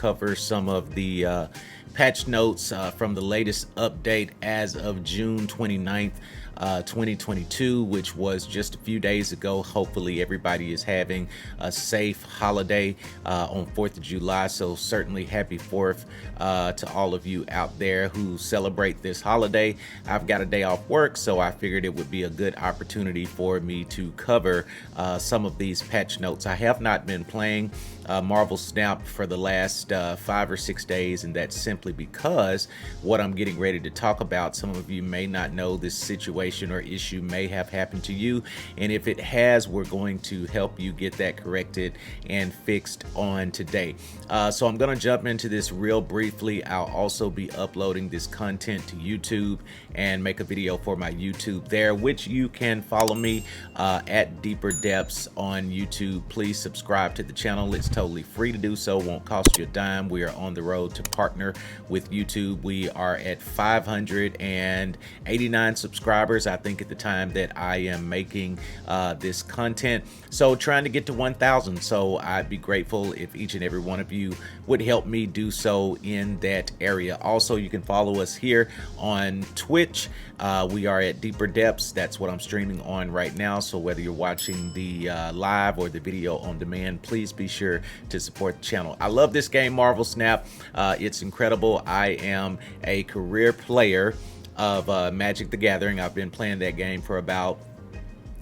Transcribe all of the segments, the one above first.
cover some of the patch notes from the latest update as of June 29th, 2022, which was just a few days ago. Hopefully everybody is having a safe holiday on 4th of July. So certainly happy 4th to all of you out there who celebrate this holiday. I've got a day off work, so I figured it would be a good opportunity for me to cover some of these patch notes. I have not been playing Marvel Snap for the last 5 or 6 days, and that's simply because what I'm getting ready to talk about, some of you may not know this situation or issue may have happened to you, and if it has, we're going to help you get that corrected and fixed on today. So I'm going to jump into this real briefly. I'll also be uploading this content to YouTube and make a video for my YouTube there, which you can follow me at Deeper Depths on YouTube. Please subscribe to the channel. It's totally free to do so, won't cost you a dime. We are on the road to partner with YouTube. We are at 589 subscribers, I think, at the time that I am making this content. So trying to get to 1,000. So I'd be grateful if each and every one of you would help me do so in that area. Also, you can follow us here on Twitch. We are at Deeper Depths. That's what I'm streaming on right now. So whether you're watching the live or the video on demand, please be sure to support the channel. I love this game, Marvel Snap. It's incredible. I am a career player of Magic the Gathering. I've been playing that game for about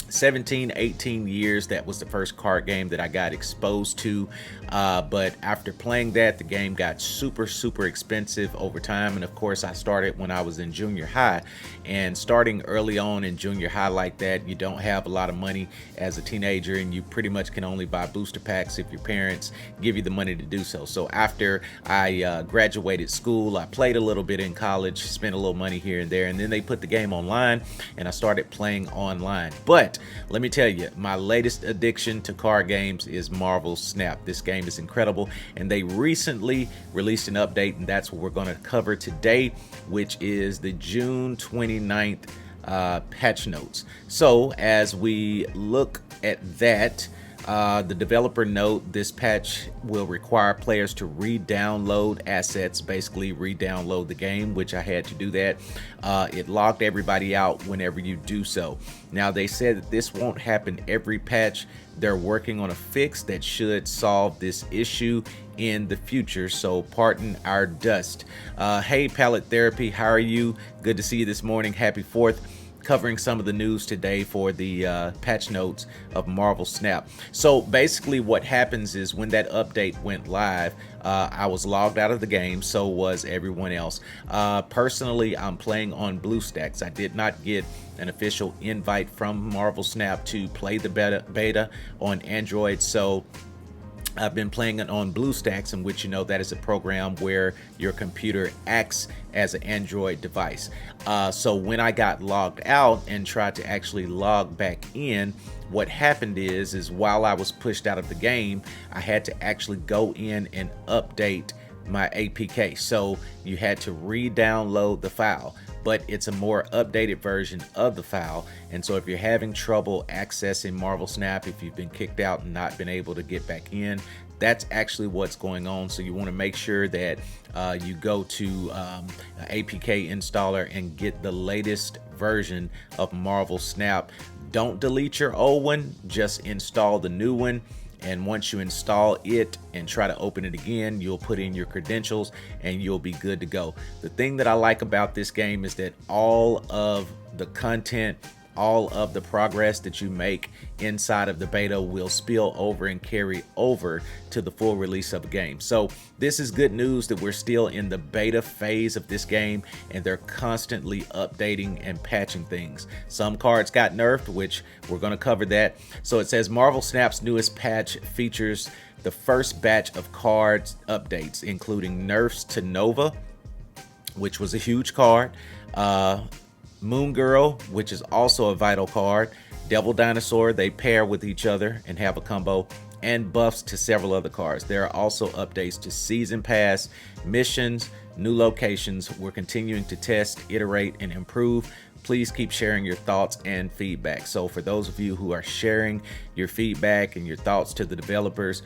17-18 years. That was the first card game that I got exposed to, but after playing that, the game got super expensive over time. And of course, I started when I was in junior high, and starting early on in junior high like that, you don't have a lot of money as a teenager, and you pretty much can only buy booster packs if your parents give you the money to do so. So after I graduated school, I played a little bit in college, spent a little money here and there, and then they put the game online and I started playing online. But let me tell you, my latest addiction to card games is Marvel Snap. This game is incredible, and they recently released an update, and that's what we're going to cover today, which is the June 29th patch notes. So as we look at that, the developer note, this patch will require players to re-download assets, basically re-download the game, which I had to do that. It logged everybody out whenever you do so. Now, they said that this won't happen every patch. They're working on a fix that should solve this issue in the future, so pardon our dust. Hey, Palette Therapy, how are you? Good to see you this morning. Happy 4th. Covering some of the news today for the patch notes of Marvel Snap. So basically what happens is when that update went live, I was logged out of the game, so was everyone else. Personally, I'm playing on BlueStacks. I did not get an official invite from Marvel Snap to play the beta on Android, so I've been playing it on BlueStacks, in which, you know, that is a program where your computer acts as an Android device. So when I got logged out and tried to actually log back in, what happened is while I was pushed out of the game, I had to actually go in and update my APK. So you had to re-download the file, but it's a more updated version of the file. And so if you're having trouble accessing Marvel Snap, if you've been kicked out and not been able to get back in, that's actually what's going on. So you want to make sure that you go to APK installer and get the latest version of Marvel Snap. Don't delete your old one, just install the new one. And once you install it and try to open it again, you'll put in your credentials and you'll be good to go. The thing that I like about this game is that all of the content, all of the progress that you make inside of the beta will spill over and carry over to the full release of the game. So this is good news that we're still in the beta phase of this game, and they're constantly updating and patching things. Some cards got nerfed, which we're going to cover that. So it says Marvel Snap's newest patch features the first batch of cards updates, including nerfs to Nova, which was a huge card, Moon Girl, which is also a vital card, Devil Dinosaur, they pair with each other and have a combo, and buffs to several other cards. There are also updates to Season Pass, missions, new locations. We're continuing to test, iterate, and improve. Please keep sharing your thoughts and feedback. So for those of you who are sharing your feedback and your thoughts to the developers,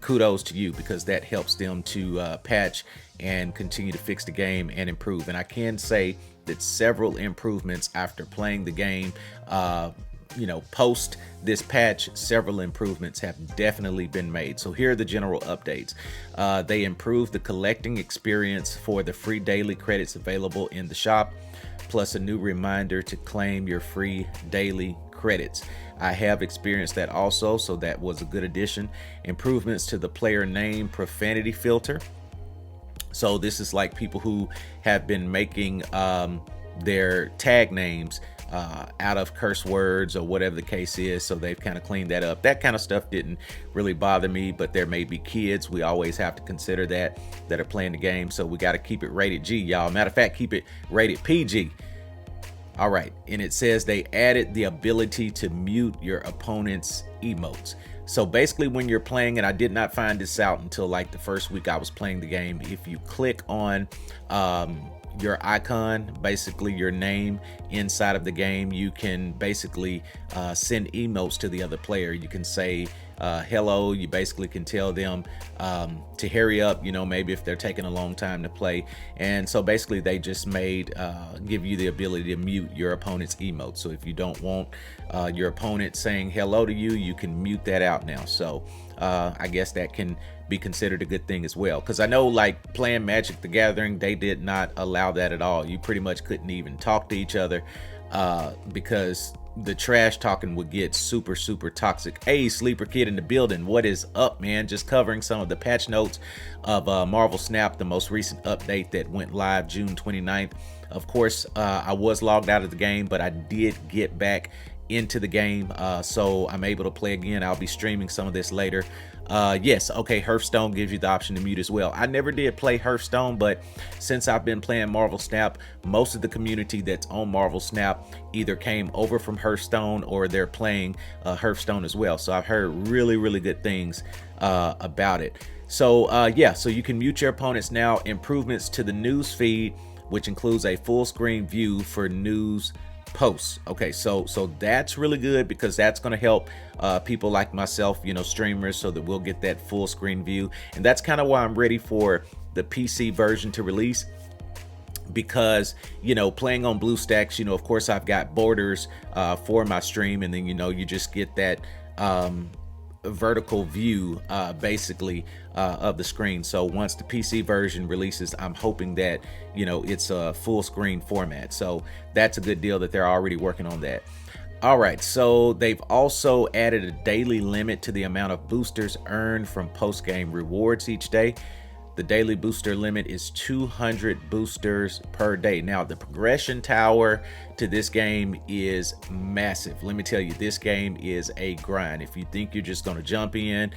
kudos to you, because that helps them to patch and continue to fix the game and improve. And I can say that several improvements after playing the game, post this patch, several improvements have definitely been made. So here are the general updates. They improved the collecting experience for the free daily credits available in the shop, plus a new reminder to claim your free daily credits. I have experienced that also, so that was a good addition. Improvements to the player name profanity filter. So this is like people who have been making their tag names out of curse words or whatever the case is. So they've kind of cleaned that up. That kind of stuff didn't really bother me, but there may be kids. We always have to consider that are playing the game. So we got to keep it rated G, y'all. Matter of fact, keep it rated PG. All right. And it says they added the ability to mute your opponent's emotes. So basically when you're playing, and I did not find this out until like the first week I was playing the game, if you click on your icon, basically your name inside of the game, you can basically send emotes to the other player. You can say hello. You basically can tell them to hurry up, maybe if they're taking a long time to play. And so basically they just give you the ability to mute your opponent's emote. So if you don't want your opponent saying hello to you, you can mute that out now. So I guess that can be considered a good thing as well, because I know like playing Magic the Gathering, they did not allow that at all. You pretty much couldn't even talk to each other because the trash talking would get super toxic. Hey, Sleeper Kid in the building, what is up, man? Just covering some of the patch notes of Marvel Snap, the most recent update that went live June 29th. Of course, I was logged out of the game, but I did get back into the game, so I'm able to play again. I'll be streaming some of this later. Yes, okay, Hearthstone gives you the option to mute as well. I never did play Hearthstone, but since I've been playing Marvel Snap, most of the community that's on Marvel Snap either came over from Hearthstone or they're playing Hearthstone as well. So I've heard really good things about it. So yeah, so you can mute your opponents now. Improvements to the news feed, which includes a full screen view for news posts. Okay, so that's really good, because that's going to help people like myself, streamers, so that we'll get that full screen view. And that's kind of why I'm ready for the PC version to release, because playing on BlueStacks, of course I've got borders for my stream, and then you just get that vertical view basically of the screen. So once the PC version releases, I'm hoping that it's a full screen format. So that's a good deal that they're already working on that. All right, so they've also added a daily limit to the amount of boosters earned from post-game rewards each day. The daily booster limit is 200 boosters per day. Now, the progression tower to this game is massive. Let me tell you, this game is a grind. If you think you're just going to jump in,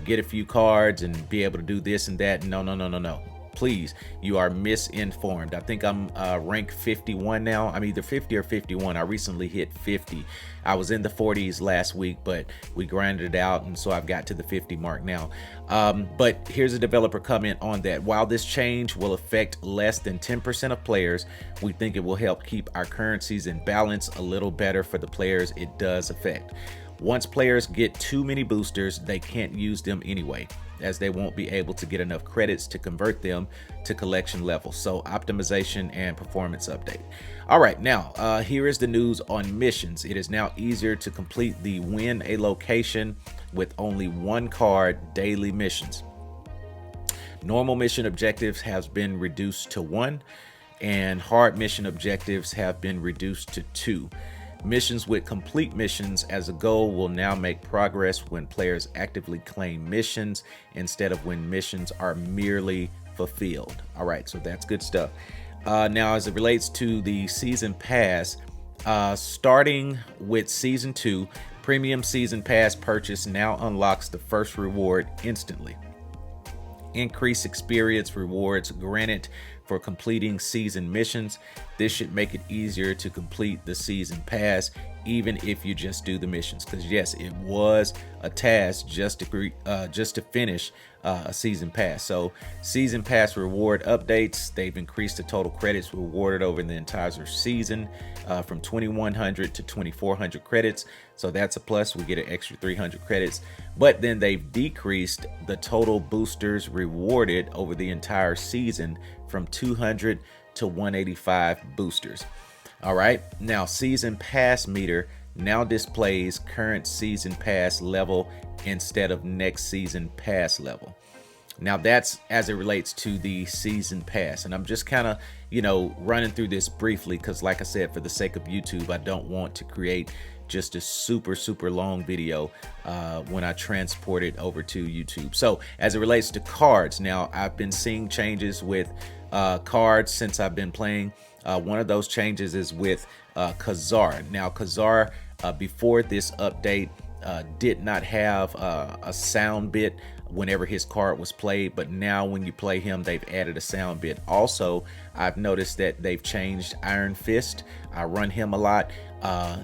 get a few cards and be able to do this and that, no. Please, you are misinformed. I think I'm rank 51 now. I'm either 50 or 51. I recently hit 50. I was in the 40s last week, but we grinded it out, and so I've got to the 50 mark now. But here's a developer comment on that. While this change will affect less than 10% of players, we think it will help keep our currencies in balance a little better for the players it does affect. Once players get too many boosters, they can't use them anyway, as they won't be able to get enough credits to convert them to collection levels. So optimization and performance update. All right, now here is the news on missions. It is now easier to complete the win a location with only one card daily missions. Normal mission objectives has been reduced to 1, and hard mission objectives have been reduced to 2. Missions with complete missions as a goal will now make progress when players actively claim missions instead of when missions are merely fulfilled. All right, so that's good stuff. Now, as it relates to the season pass, starting with season 2, premium season pass purchase now unlocks the first reward instantly. Increased experience rewards granted for completing season missions. This should make it easier to complete the season pass, even if you just do the missions. Because yes, it was a task just to finish a season pass. So season pass reward updates, they've increased the total credits rewarded over the entire season from 2,100 to 2,400 credits. So that's a plus. We get an extra 300 credits. But then they've decreased the total boosters rewarded over the entire season from 200 to 185 boosters. All right, now season pass meter now displays current season pass level instead of next season pass level. Now that's as it relates to the season pass, and I'm just kind of, running through this briefly because, like I said, for the sake of YouTube, I don't want to create just a super long video when I transport it over to YouTube. So as it relates to cards, now I've been seeing changes with cards since I've been playing. One of those changes is with Kazar. Now Kazar, before this update, did not have a sound bit whenever his card was played, but now when you play him, they've added a sound bit. Also, I've noticed that they've changed Iron Fist. I run him a lot.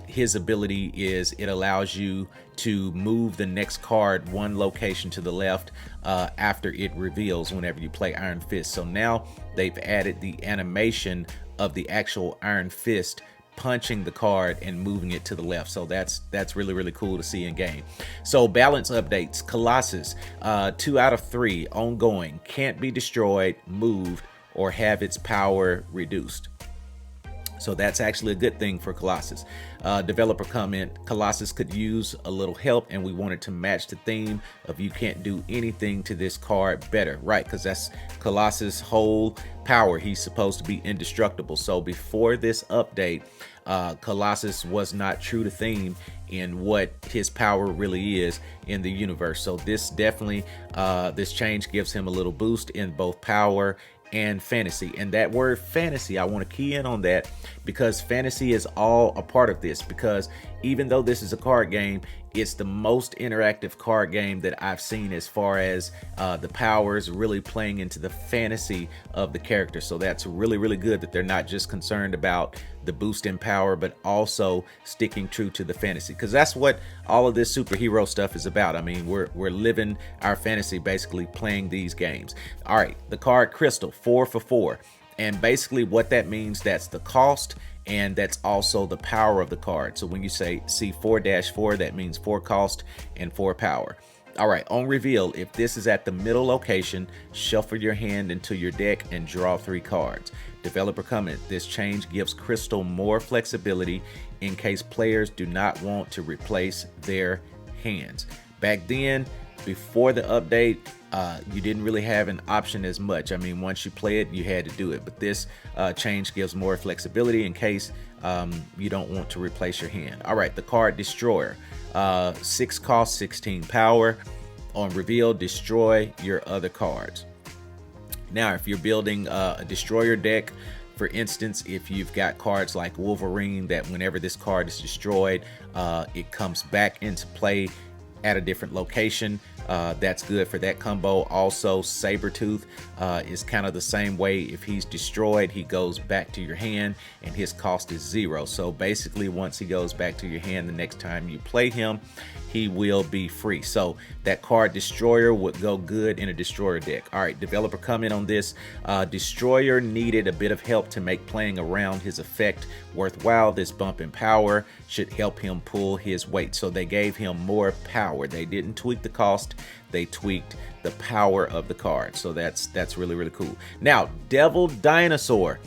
His ability is it allows you to move the next card one location to the left after it reveals whenever you play Iron Fist. So now they've added the animation of the actual Iron Fist punching the card and moving it to the left. So that's really cool to see in game. So balance updates: Colossus 2 out of 3 ongoing, can't be destroyed, moved, or have its power reduced. So that's actually a good thing for Colossus. Developer comment: Colossus could use a little help, and we wanted to match the theme of you can't do anything to this card better, right? Because that's Colossus' whole power. He's supposed to be indestructible. So before this update, Colossus was not true to theme in what his power really is in the universe. So this definitely, this change gives him a little boost in both power and fantasy. And that word fantasy, I want to key in on that because fantasy is all a part of this, because even though this is a card game, it's the most interactive card game that I've seen as far as the powers really playing into the fantasy of the character. So that's really good that they're not just concerned about the boost in power, but also sticking true to the fantasy, because that's what all of this superhero stuff is about. I mean, we're living our fantasy, basically playing these games. All right, the card Crystal, 4 for 4. And basically what that means, that's the cost, and that's also the power of the card. So when you see 4-4, that means 4 cost and 4 power. All right, on reveal, if this is at the middle location, shuffle your hand into your deck and draw 3 cards. Developer comment: this change gives Crystal more flexibility in case players do not want to replace their hands. Back then, before the update, you didn't really have an option as much. I mean, once you play it, you had to do it. But this change gives more flexibility in case you don't want to replace your hand. All right, the card Destroyer, 6 cost, 16 power. On reveal, destroy your other cards. Now, if you're building a destroyer deck, for instance, if you've got cards like Wolverine, that whenever this card is destroyed, it comes back into play at a different location. That's good for that combo. Also, Sabretooth is kind of the same way. If he's destroyed, he goes back to your hand and his cost is 0. So basically, once he goes back to your hand, the next time you play him, he will be free. So that card Destroyer would go good in a destroyer deck. All right, developer comment on this: Destroyer needed a bit of help to make playing around his effect worthwhile. This bump in power should help him pull his weight. So they gave him more power. They didn't tweak the cost, they tweaked the power of the card. So that's really cool. Now, Devil Dinosaur.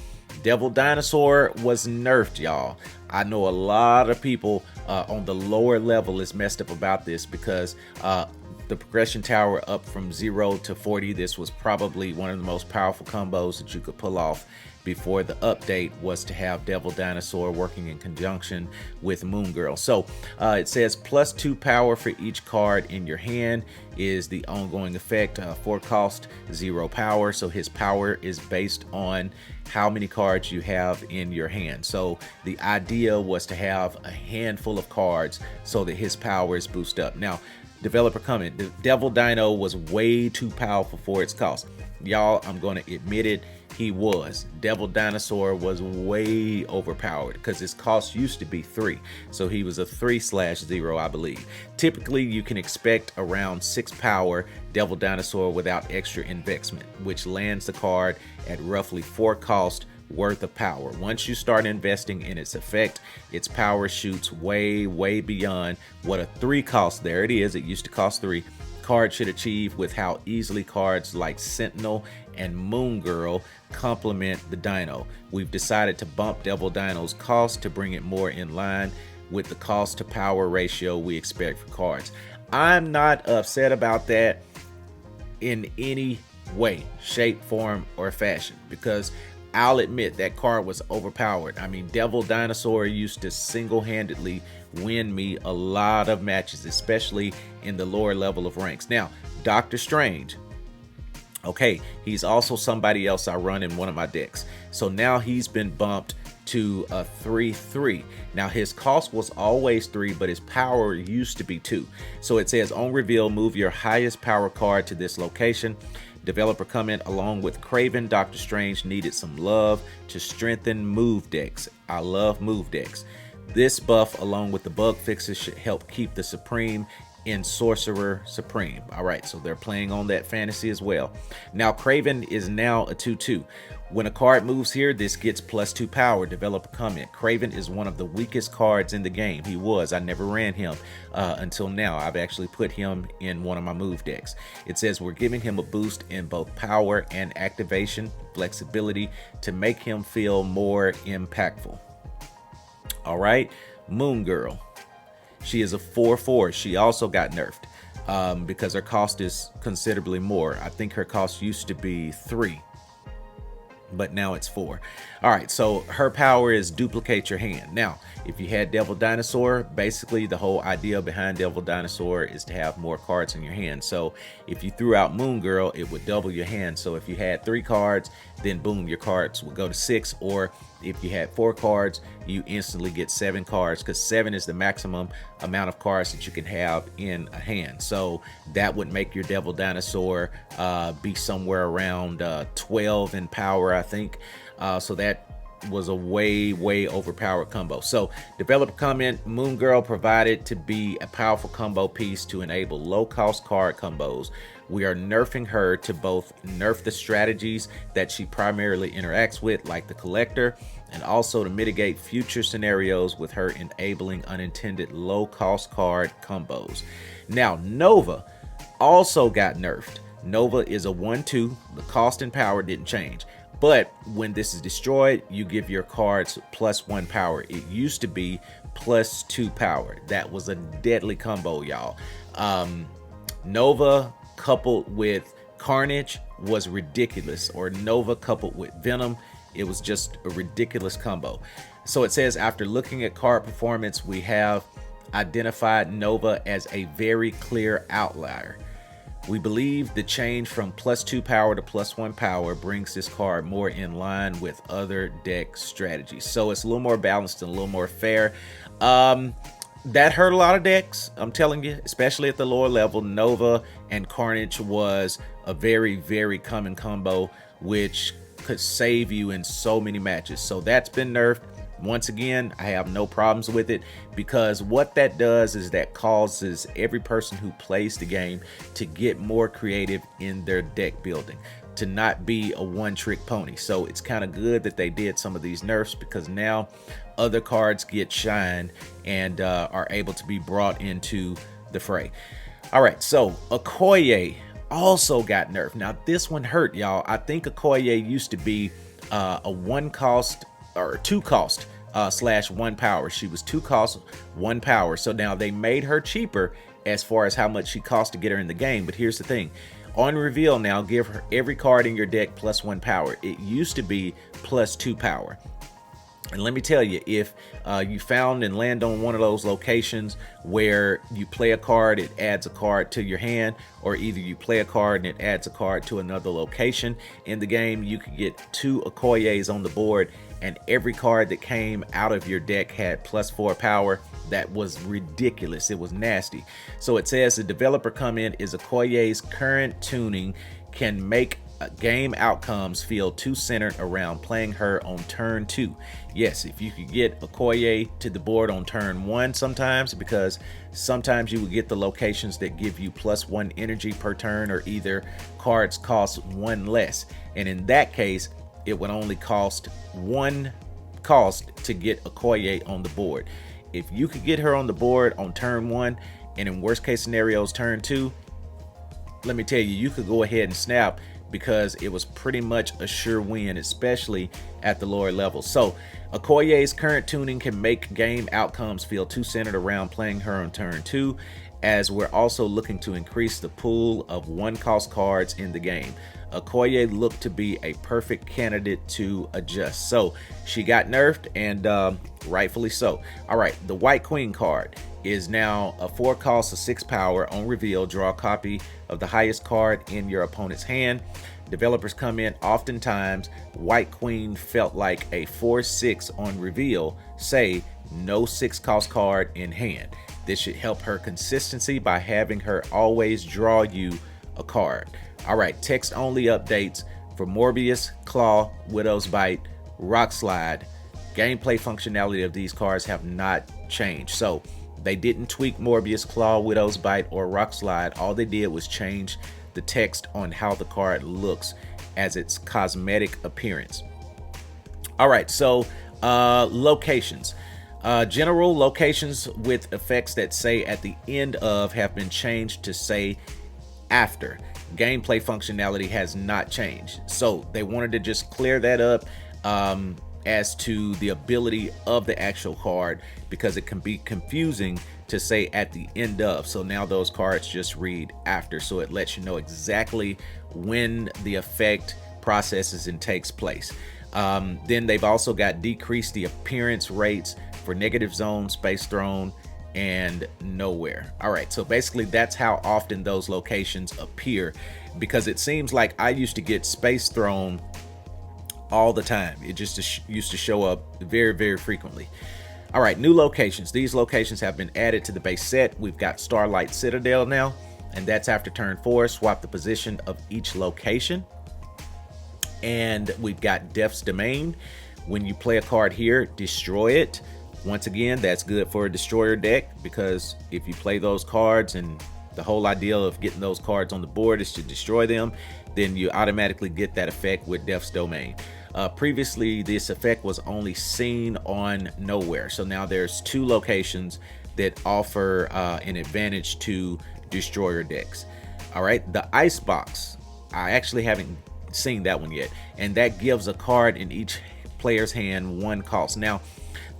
Devil Dinosaur was nerfed, y'all. I know a lot of people on the lower level is messed up about this because the progression tower up from 0 to 40, this was probably one of the most powerful combos that you could pull off before the update, was to have Devil Dinosaur working in conjunction with Moon Girl. So it says +2 power for each card in your hand is the ongoing effect. 4 cost, 0 power. So his power is based on how many cards you have in your hand. So the idea was to have a handful of cards so that his power is boosted up. Now, developer comment: the Devil Dino was way too powerful for its cost. Y'all, I'm going to admit it, he was. Devil Dinosaur was way overpowered because his cost used to be 3. So he was a 3/0, I believe. Typically, you can expect around 6 power Devil Dinosaur without extra investment, which lands the card at roughly 4 cost worth of power. Once you start investing in its effect, its power shoots way beyond what a 3 cost. There it is. It used to cost 3. Card should achieve with how easily cards like Sentinel and Moon Girl complement the Dino. We've decided to bump Devil Dino's cost to bring it more in line with the cost to power ratio we expect for cards. I'm not upset about that in any way, shape, form, or fashion, because I'll admit that card was overpowered. I mean, Devil Dinosaur used to single-handedly win me a lot of matches, especially in the lower level of ranks. Now, Doctor Strange, okay, he's also somebody else I run in one of my decks. So now he's been bumped to a 3/3. Now his cost was always 3, but his power used to be 2. So it says on reveal, move your highest power card to this location. Developer comment, along with Kraven, Doctor Strange needed some love to strengthen move decks. I love move decks. This buff, along with the bug fixes, should help keep the Supreme in Sorcerer Supreme. All right, so they're playing on that fantasy as well. Now, Kraven is now a 2/2. When a card moves here, this gets +2 power. Developer comment, Kraven is one of the weakest cards in the game. He was. I never ran him until now. I've actually put him in one of my move decks. It says we're giving him a boost in both power and activation flexibility to make him feel more impactful. All right, Moon Girl. She is a 4/4. She also got nerfed because her cost is considerably more. I think her cost used to be 3, but now it's 4. All right, so her power is duplicate your hand. Now, if you had Devil Dinosaur, basically the whole idea behind Devil Dinosaur is to have more cards in your hand. So if you threw out Moon Girl, it would double your hand. So if you had 3 cards, then boom, your cards would go to 6. Or if you had 4 cards, you instantly get 7 cards, because 7 is the maximum amount of cards that you can have in a hand. So that would make your Devil Dinosaur be somewhere around 12 in power, I think. So that was a way overpowered combo. So developer comment, Moon Girl provided to be a powerful combo piece to enable low cost card combos. We are nerfing her to both nerf the strategies that she primarily interacts with, like the Collector, and also to mitigate future scenarios with her enabling unintended low cost card combos. Now, Nova also got nerfed. Nova is a 1/2. The cost and power didn't change. But when this is destroyed, you give your cards +1 power. It used to be +2 power. That was a deadly combo, y'all. Nova coupled with Carnage was ridiculous, or Nova coupled with Venom. It was just a ridiculous combo. So it says, after looking at card performance, we have identified Nova as a very clear outlier. We believe the change from +2 power to +1 power brings this card more in line with other deck strategies. So it's a little more balanced and a little more fair. That hurt a lot of decks, I'm telling you, especially at the lower level. Nova and Carnage was a very common combo, which could save you in so many matches. So that's been nerfed. Once again, I have no problems with it, because what that does is that causes every person who plays the game to get more creative in their deck building, to not be a one-trick pony. So it's kind of good that they did some of these nerfs, because now other cards get shine and are able to be brought into the fray. All right, so Okoye also got nerfed. Now this one hurt, y'all. I think Okoye used to be a 1 cost or 2 cost /1 power. She was 2 cost 1 power. So now they made her cheaper as far as how much she cost to get her in the game. But here's the thing, on reveal now, give her every card in your deck +1 power. It used to be +2 power. And let me tell you, if you found and land on one of those locations where you play a card, it adds a card to your hand, or either you play a card and it adds a card to another location in the game, you could get 2 Okoyes on the board, and every card that came out of your deck had +4 power. That was ridiculous. It was nasty. So it says the developer comment is Okoye's current tuning can make game outcomes feel too centered around playing her on turn 2. Yes, if you could get Okoye to the board on turn 1 sometimes, because sometimes you would get the locations that give you +1 energy per turn, or either cards cost 1 less. And in that case, it would only cost 1 cost to get Okoye on the board. If you could get her on the board on turn 1, and in worst case scenarios turn 2, let me tell you, you could go ahead and snap, because it was pretty much a sure win, especially at the lower level. So Okoye's current tuning can make game outcomes feel too centered around playing her on turn 2, as we're also looking to increase the pool of 1-cost cards in the game. Okoye looked to be a perfect candidate to adjust. So she got nerfed, and rightfully so. All right, the White Queen card is now a 4-cost of 6 power. On reveal, draw a copy of the highest card in your opponent's hand. Developers comment oftentimes White Queen felt like a 4/6 on reveal, say no 6-cost card in hand. This should help her consistency by having her always draw you a card. All right, text only updates for Morbius, Claw, Widow's Bite, Rock Slide. Gameplay functionality of these cards have not changed. So they didn't tweak Morbius, Claw, Widow's Bite, or Rock Slide. All they did was change the text on how the card looks as its cosmetic appearance. All right, so locations. General locations with effects that say at the end of have been changed to say after. Gameplay functionality has not changed. So they wanted to just clear that up as to the ability of the actual card, because it can be confusing to say at the end of. So now those cards just read after, so it lets you know exactly when the effect processes and takes place. Then they've also got decreased the appearance rates for Negative Zone, Space Throne, and Nowhere. All right, so basically that's how often those locations appear, because it seems like I used to get Space Throne all the time. It just used to show up very, very frequently. All right, new locations. These locations have been added to the base set. We've got Starlight Citadel now, and that's after turn 4. Swap the position of each location. And we've got Death's Domain. When you play a card here, destroy it. Once again, that's good for a destroyer deck, because if you play those cards, and the whole idea of getting those cards on the board is to destroy them, then you automatically get that effect with Death's Domain. Previously, this effect was only seen on Nowhere. So now there's 2 locations that offer an advantage to destroyer decks. All right, the Icebox. I actually haven't seen that one yet. And that gives a card in each player's hand 1 cost. Now,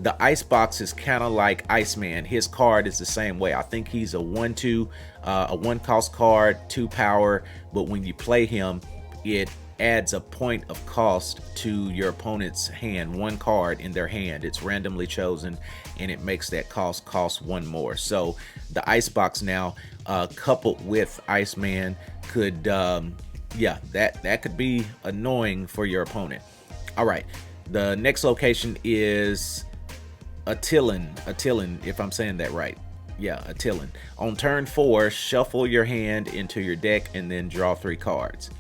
the Icebox is kind of like Iceman. His card is the same way. I think he's a 1/2, a 1-cost card, 2 power, but when you play him, it adds a point of cost to your opponent's hand, 1 card in their hand. It's randomly chosen, and it makes that cost 1 more. So the Icebox now, coupled with Iceman, could, yeah, that could be annoying for your opponent. All right, the next location is Attilan, if I'm saying that right. Yeah, Attilan. On turn 4, shuffle your hand into your deck and then draw 3 cards.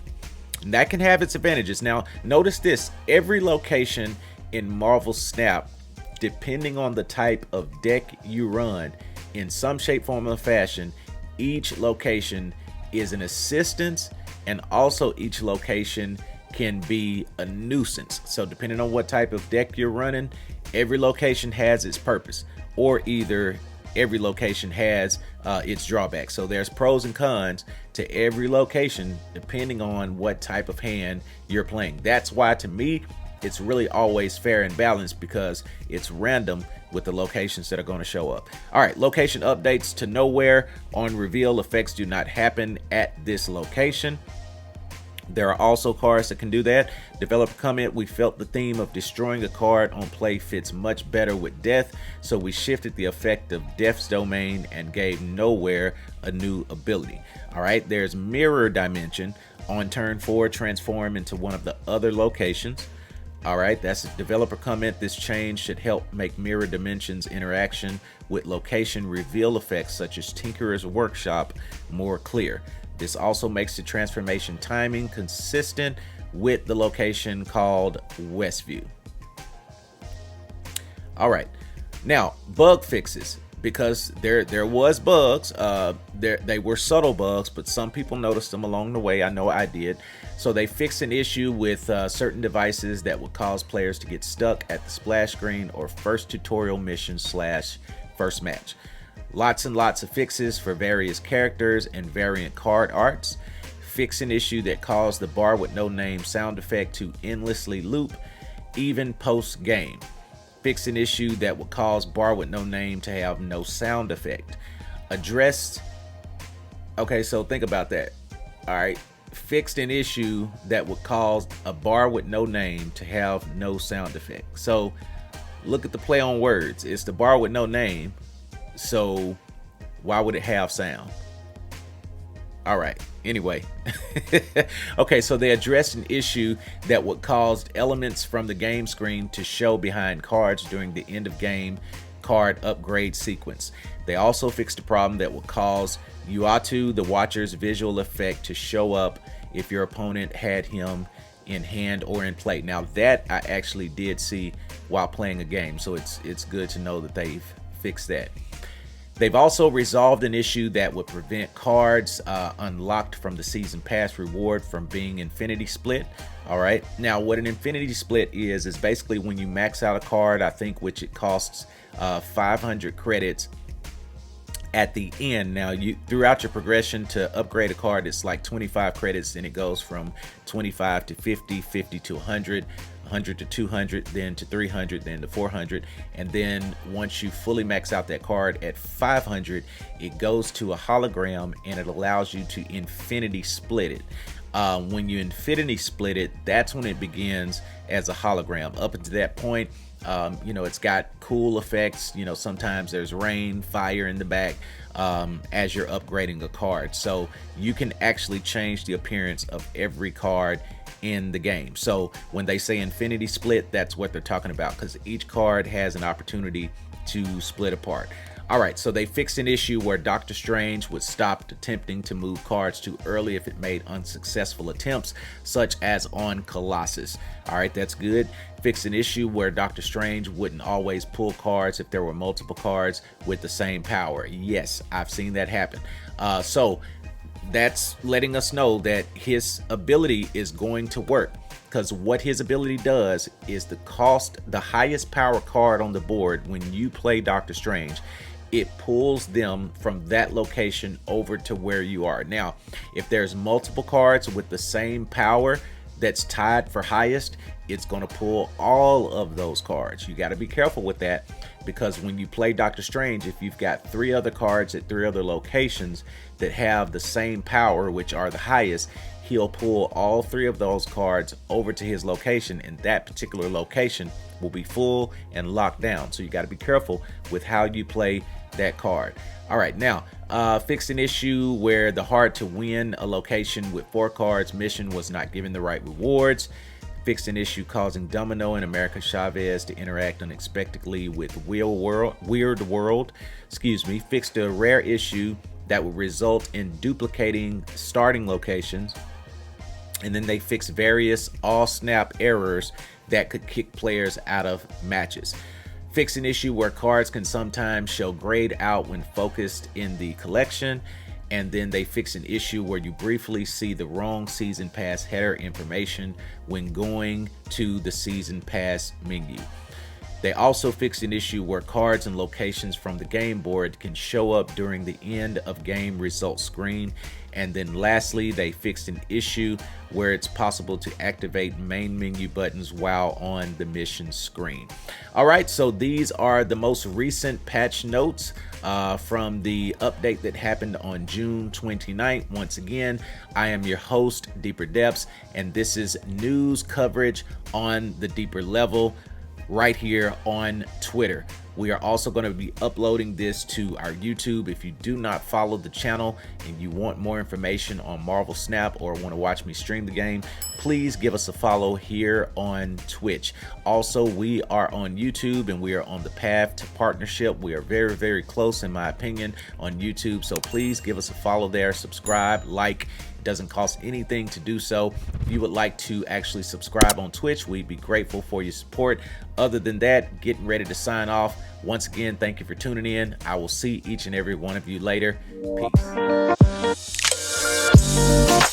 And that can have its advantages. Now, notice this. Every location in Marvel Snap, depending on the type of deck you run, in some shape, form, or fashion, each location is an assistance, and also each location can be a nuisance. So depending on what type of deck you're running, every location has its purpose, or either every location has its drawbacks. So there's pros and cons to every location depending on what type of hand you're playing. That's why, to me, it's really always fair and balanced, because it's random with the locations that are going to show up. All right, location updates to Nowhere. On reveal, effects do not happen at this location. There are also cards that can do that. Developer comment, we felt the theme of destroying a card on play fits much better with death, so we shifted the effect of Death's Domain and gave Nowhere a new ability. All right, there's Mirror Dimension. On turn 4, transform into one of the other locations. All right, that's a developer comment. This change should help make Mirror Dimension's interaction with location reveal effects such as Tinkerer's Workshop more clear. This also makes the transformation timing consistent with the location called Westview. All right, now bug fixes, because there was bugs. They were subtle bugs, but some people noticed them along the way. I know I did. So they fixed an issue with certain devices that would cause players to get stuck at the splash screen or first tutorial mission / first match. Lots and lots of fixes for various characters and variant card arts. Fix an issue that caused the bar with no name sound effect to endlessly loop even post game. Fix an issue that would cause bar with no name to have no sound effect. Addressed. Okay, so think about that. All right. Fixed an issue that would cause a bar with no name to have no sound effect. So look at the play on words. It's the bar with no name. So why would it have sound? All right. Anyway. Okay, so they addressed an issue that would cause elements from the game screen to show behind cards during the end of game card upgrade sequence. They also fixed a problem that would cause Uatu, the Watcher's visual effect, to show up if your opponent had him in hand or in play. Now that I actually did see while playing a game, so it's good to know that they've fixed that. They've also resolved an issue that would prevent cards unlocked from the season pass reward from being infinity split. All right, now what an infinity split is basically when you max out a card, I think, which it costs 500 credits at the end. Now you throughout your progression to upgrade a card, it's like 25 credits, and it goes from 25 to 50, 50 to 100, 100 to 200, then to 300, then to 400, and then once you fully max out that card at 500, it goes to a hologram and it allows you to infinity split it. When you infinity split it, that's when it begins as a hologram. Up until that point, it's got cool effects. Sometimes there's rain, fire in the back as you're upgrading a card. So you can actually change the appearance of every card in the game. So when they say infinity split, that's what they're talking about, because each card has an opportunity to split apart. All right, so they fixed an issue where Doctor Strange would stop attempting to move cards too early if it made unsuccessful attempts, such as on Colossus. All right, that's good. Fixed an issue where Doctor Strange wouldn't always pull cards if there were multiple cards with the same power. Yes, I've seen that happen. So that's letting us know that his ability is going to work, because what his ability does is the highest power card on the board when you play Doctor Strange, it pulls them from that location over to where you are. Now, if there's multiple cards with the same power that's tied for highest, it's going to pull all of those cards. You got to be careful with that, because when you play Doctor Strange, if you've got 3 other cards at 3 other locations that have the same power, which are the highest, he'll pull all 3 of those cards over to his location, and that particular location will be full and locked down. So you got to be careful with how you play that card. All right, now fixed an issue where the hard to win a location with 4 cards mission was not given the right rewards. Fixed an issue causing Domino and America Chavez to interact unexpectedly with Weird World. Fixed a rare issue that would result in duplicating starting locations. And then they fixed various all-snap errors that could kick players out of matches. Fix an issue where cards can sometimes show grayed out when focused in the collection. And then they fix an issue where you briefly see the wrong season pass header information when going to the season pass menu. They also fixed an issue where cards and locations from the game board can show up during the end of game results screen. And then lastly, they fixed an issue where it's possible to activate main menu buttons while on the mission screen. All right, so these are the most recent patch notes from the update that happened on June 29th. Once again, I am your host, Deeper Depths, and this is news coverage on the deeper level right here on Twitter. We are also going to be uploading this to our YouTube. If you do not follow the channel and you want more information on Marvel Snap or want to watch me stream the game, please give us a follow here on Twitch. Also, we are on YouTube and we are on the path to partnership. We are very, very close, in my opinion, on YouTube. So please give us a follow there, subscribe, like. Doesn't cost anything to do so. If you would like to actually subscribe on Twitch, we'd be grateful for your support. Other than that, getting ready to sign off. Once again, thank you for tuning in. I will see each and every one of you later. Peace.